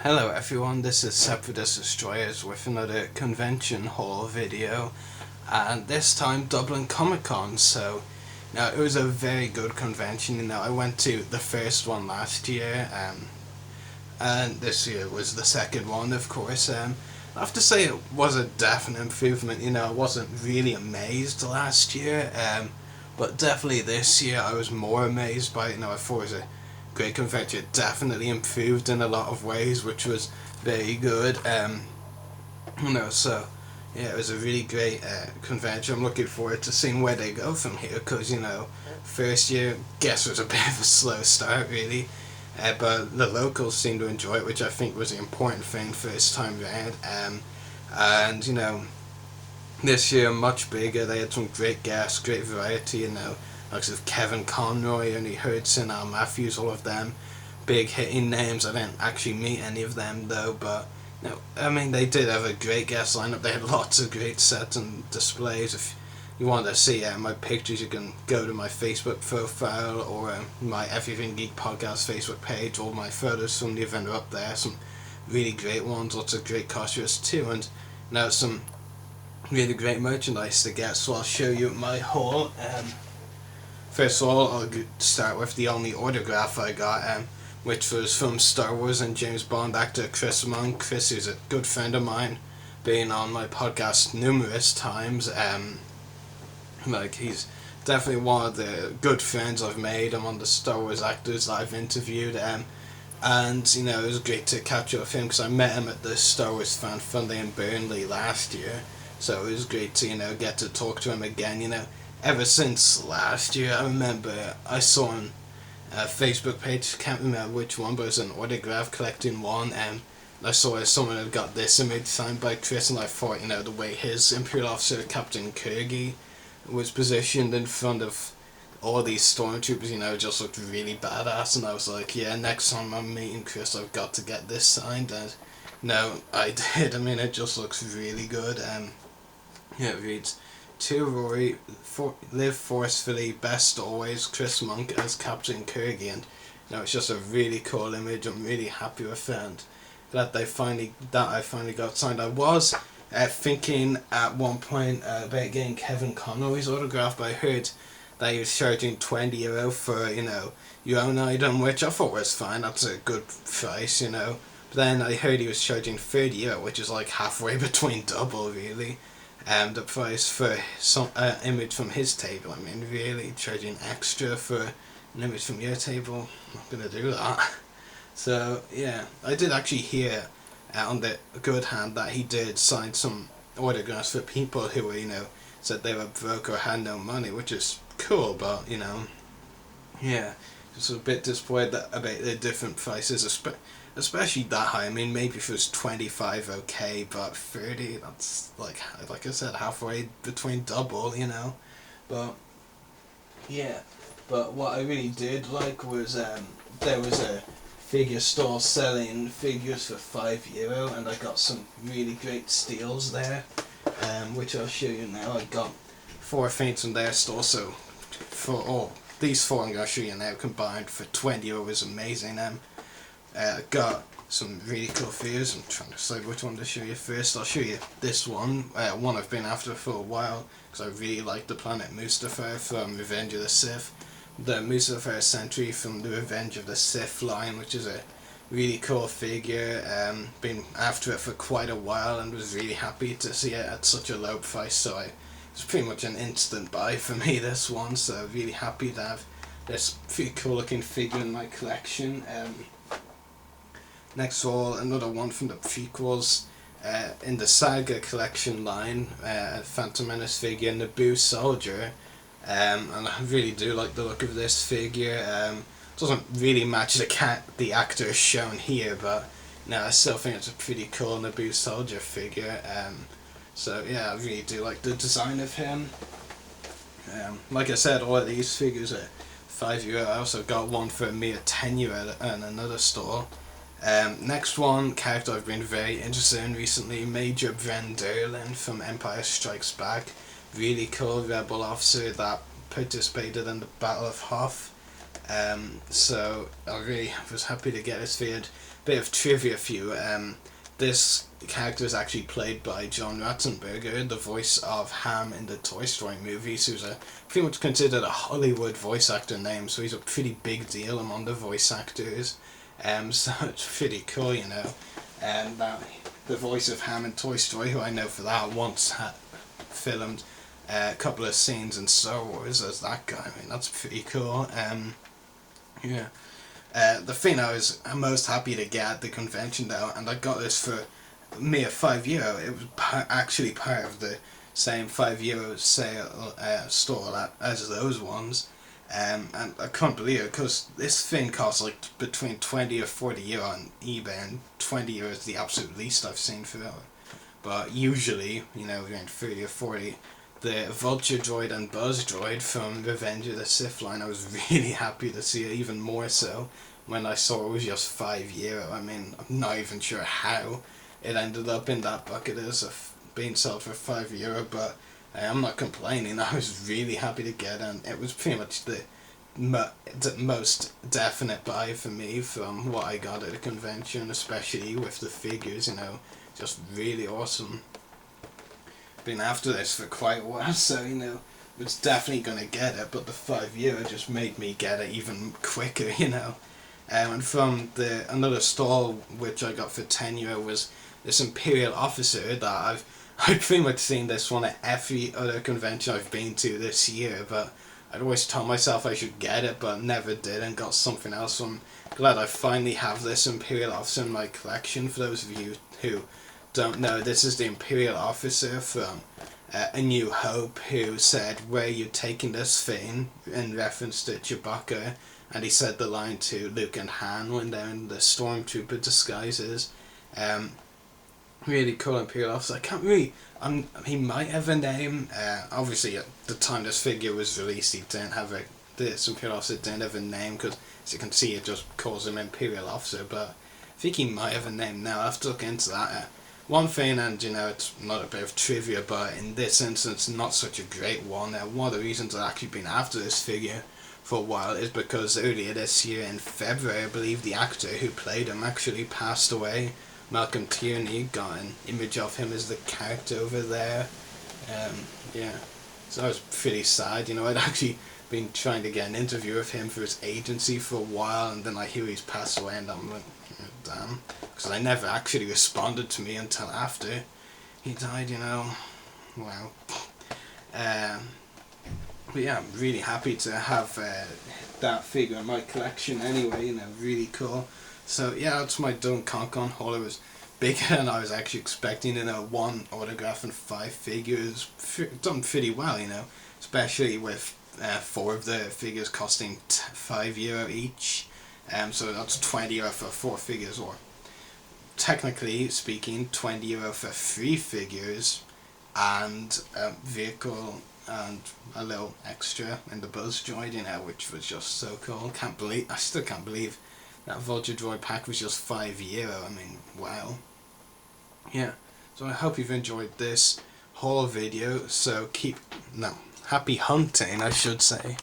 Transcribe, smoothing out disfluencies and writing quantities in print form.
Hello everyone, this is Separatist Destroyers with another convention haul video, and this time Dublin Comic Con. So now it was a very good convention. I went to the first one last year, and this year was the second one, of course. I have to say it was a definite improvement. I wasn't really amazed last year, but definitely this year I was more amazed by it. I thought it was a great convention. It definitely improved in a lot of ways, which was very good. So yeah, it was a really great convention. I'm looking forward to seeing where they go from here, because first year, guess, was a bit of a slow start really, but the locals seemed to enjoy it, which I think was the important thing first time round. And this year much bigger. They had some great guests, great variety. Like Kevin Conroy, Ernie Hudson, Al Matthews, all of them big hitting names. I didn't actually meet any of them though, but they did have a great guest lineup. They had lots of great sets and displays. If you want to see my pictures, you can go to my Facebook profile or my Everything Geek Podcast Facebook page. All my photos from the event are up there. Some really great ones, lots of great costumes too, and some really great merchandise to get. So I'll show you my haul. First of all, I'll start with the only autograph I got, which was from Star Wars and James Bond actor Chris Monk. Chris is a good friend of mine, been on my podcast numerous times. He's definitely one of the good friends I've made. I'm one of the Star Wars actors that I've interviewed, and it was great to catch up with him, because I met him at the Star Wars Fan Funday in Burnley last year. So it was great to get to talk to him again. Ever since last year, I remember I saw on a Facebook page, can't remember which one, but it was an autograph collecting one, and I saw someone had got this image signed by Chris, and I thought, the way his Imperial Officer, Captain Kirgy, was positioned in front of all these stormtroopers, just looked really badass, and I was like, yeah, next time I'm meeting Chris, I've got to get this signed, and I did. It just looks really good. It reads, "To Rory, live forcefully, best always, Chris Monk as Captain Kirgy." And it's just a really cool image. I'm really happy with it, and glad I finally got signed. I was thinking at one point about getting Kevin Conroy's autograph, but I heard that he was charging €20 for your own item, which I thought was fine. That's a good price, But then I heard he was charging €30, which is like halfway between double, really. The price for some image from his table. Really charging extra for an image from your table? I'm not gonna do that. So yeah, I did actually hear on the good hand that he did sign some autographs for people who were, said they were broke or had no money, which is cool, but yeah, just a bit disappointed about the different prices, especially that high. Maybe if it was 25, okay, but 30, that's like I said, halfway between double, But yeah, but what I really did like was there was a figure store selling figures for €5, and I got some really great steals there, which I'll show you now. I got 4 things from their store, so for these 4 I'm going to show you now combined for €20 was amazing. Got some really cool figures. I'm trying to decide which one to show you first. I'll show you this one, one I've been after for a while, because I really like the planet Mustafar from Revenge of the Sith. The Mustafar Sentry from the Revenge of the Sith line, which is a really cool figure. Been after it for quite a while, and was really happy to see it at such a low price, so it's pretty much an instant buy for me, this one, so really happy to have this pretty cool looking figure in my collection. Next of all, another one from the prequels, in the Saga collection line, a Phantom Menace figure, Naboo Soldier, and I really do like the look of this figure. Doesn't really match the actor shown here, but I still think it's a pretty cool Naboo Soldier figure. So yeah, I really do like the design of him. Like I said, all of these figures are €5. I also got one for me at €10 at another store. Next one, character I've been very interested in recently, Major Bren Derlin from Empire Strikes Back. Really cool rebel officer that participated in the Battle of Hoth. So I really was happy to get this figured. bit of trivia for you. This character is actually played by John Ratzenberger, the voice of Ham in the Toy Story movies, who's pretty much considered a Hollywood voice actor name, so he's a pretty big deal among the voice actors. So it's pretty cool, you know. That the voice of Ham in Toy Story, who I know for that, once had filmed a couple of scenes in Star Wars as that guy. I mean, that's pretty cool. Yeah. The thing I was most happy to get at the convention though, and I got this for mere €5. It was actually part of the same €5 sale store as those ones. And I can't believe it, because this thing costs like between €20 or €40 on eBay, and €20 is the absolute least I've seen for it. But usually, you know, around 30 or 40. The Vulture Droid and Buzz Droid from Revenge of the Sith line, I was really happy to see it, even more so when I saw it was just €5. I mean, I'm not even sure how it ended up in that bucket as being sold for €5, but I'm not complaining. I was really happy to get it, and it was pretty much the most definite buy for me from what I got at the convention, especially with the figures, you know, just really awesome. Been after this for quite a while, so you know, was definitely gonna get it, but the €5 just made me get it even quicker, you know. And from another stall which I got for €10 was this Imperial officer that I've pretty much seen this one at every other convention I've been to this year, but I'd always told myself I should get it, but never did, and got something else. So I'm glad I finally have this Imperial officer in my collection. For those of you who don't know, this is the Imperial officer from A New Hope, who said, "Where are you taking this thing?" in reference to Chewbacca, and he said the line to Luke and Han when they're in the Stormtrooper disguises. Really cool Imperial officer. I can't really, he might have a name. Obviously at the time this figure was released, he didn't have this Imperial officer didn't have a name, because as you can see it just calls him Imperial officer, but I think he might have a name now. I'll have to look into that. One thing, and you know, it's not a bit of trivia, but in this instance not such a great one. One of the reasons I've actually been after this figure for a while is because earlier this year in February, I believe the actor who played him actually passed away. Malcolm Tierney, got an image of him as the character over there. Yeah, so that was pretty sad, you know. I'd actually been trying to get an interview with him for his agency for a while, and then I hear he's passed away, and I'm like, damn, because I never actually responded to me until after he died, you know. Wow. But yeah, I'm really happy to have that figure in my collection anyway, you know, really cool. So yeah, that's my Con haul. It was bigger than I was actually expecting. You know, 1 autograph and 5 figures, done pretty well, you know, especially with 4 of the figures costing €5 each. So that's €20 for 4 figures, or technically speaking, €20 for 3 figures, and a vehicle and a little extra in the Buzz Droid, you know, which was just so cool. I still can't believe that Vulture Droid pack was just €5. I mean, wow. Yeah, so I hope you've enjoyed this whole video, so happy hunting, I should say.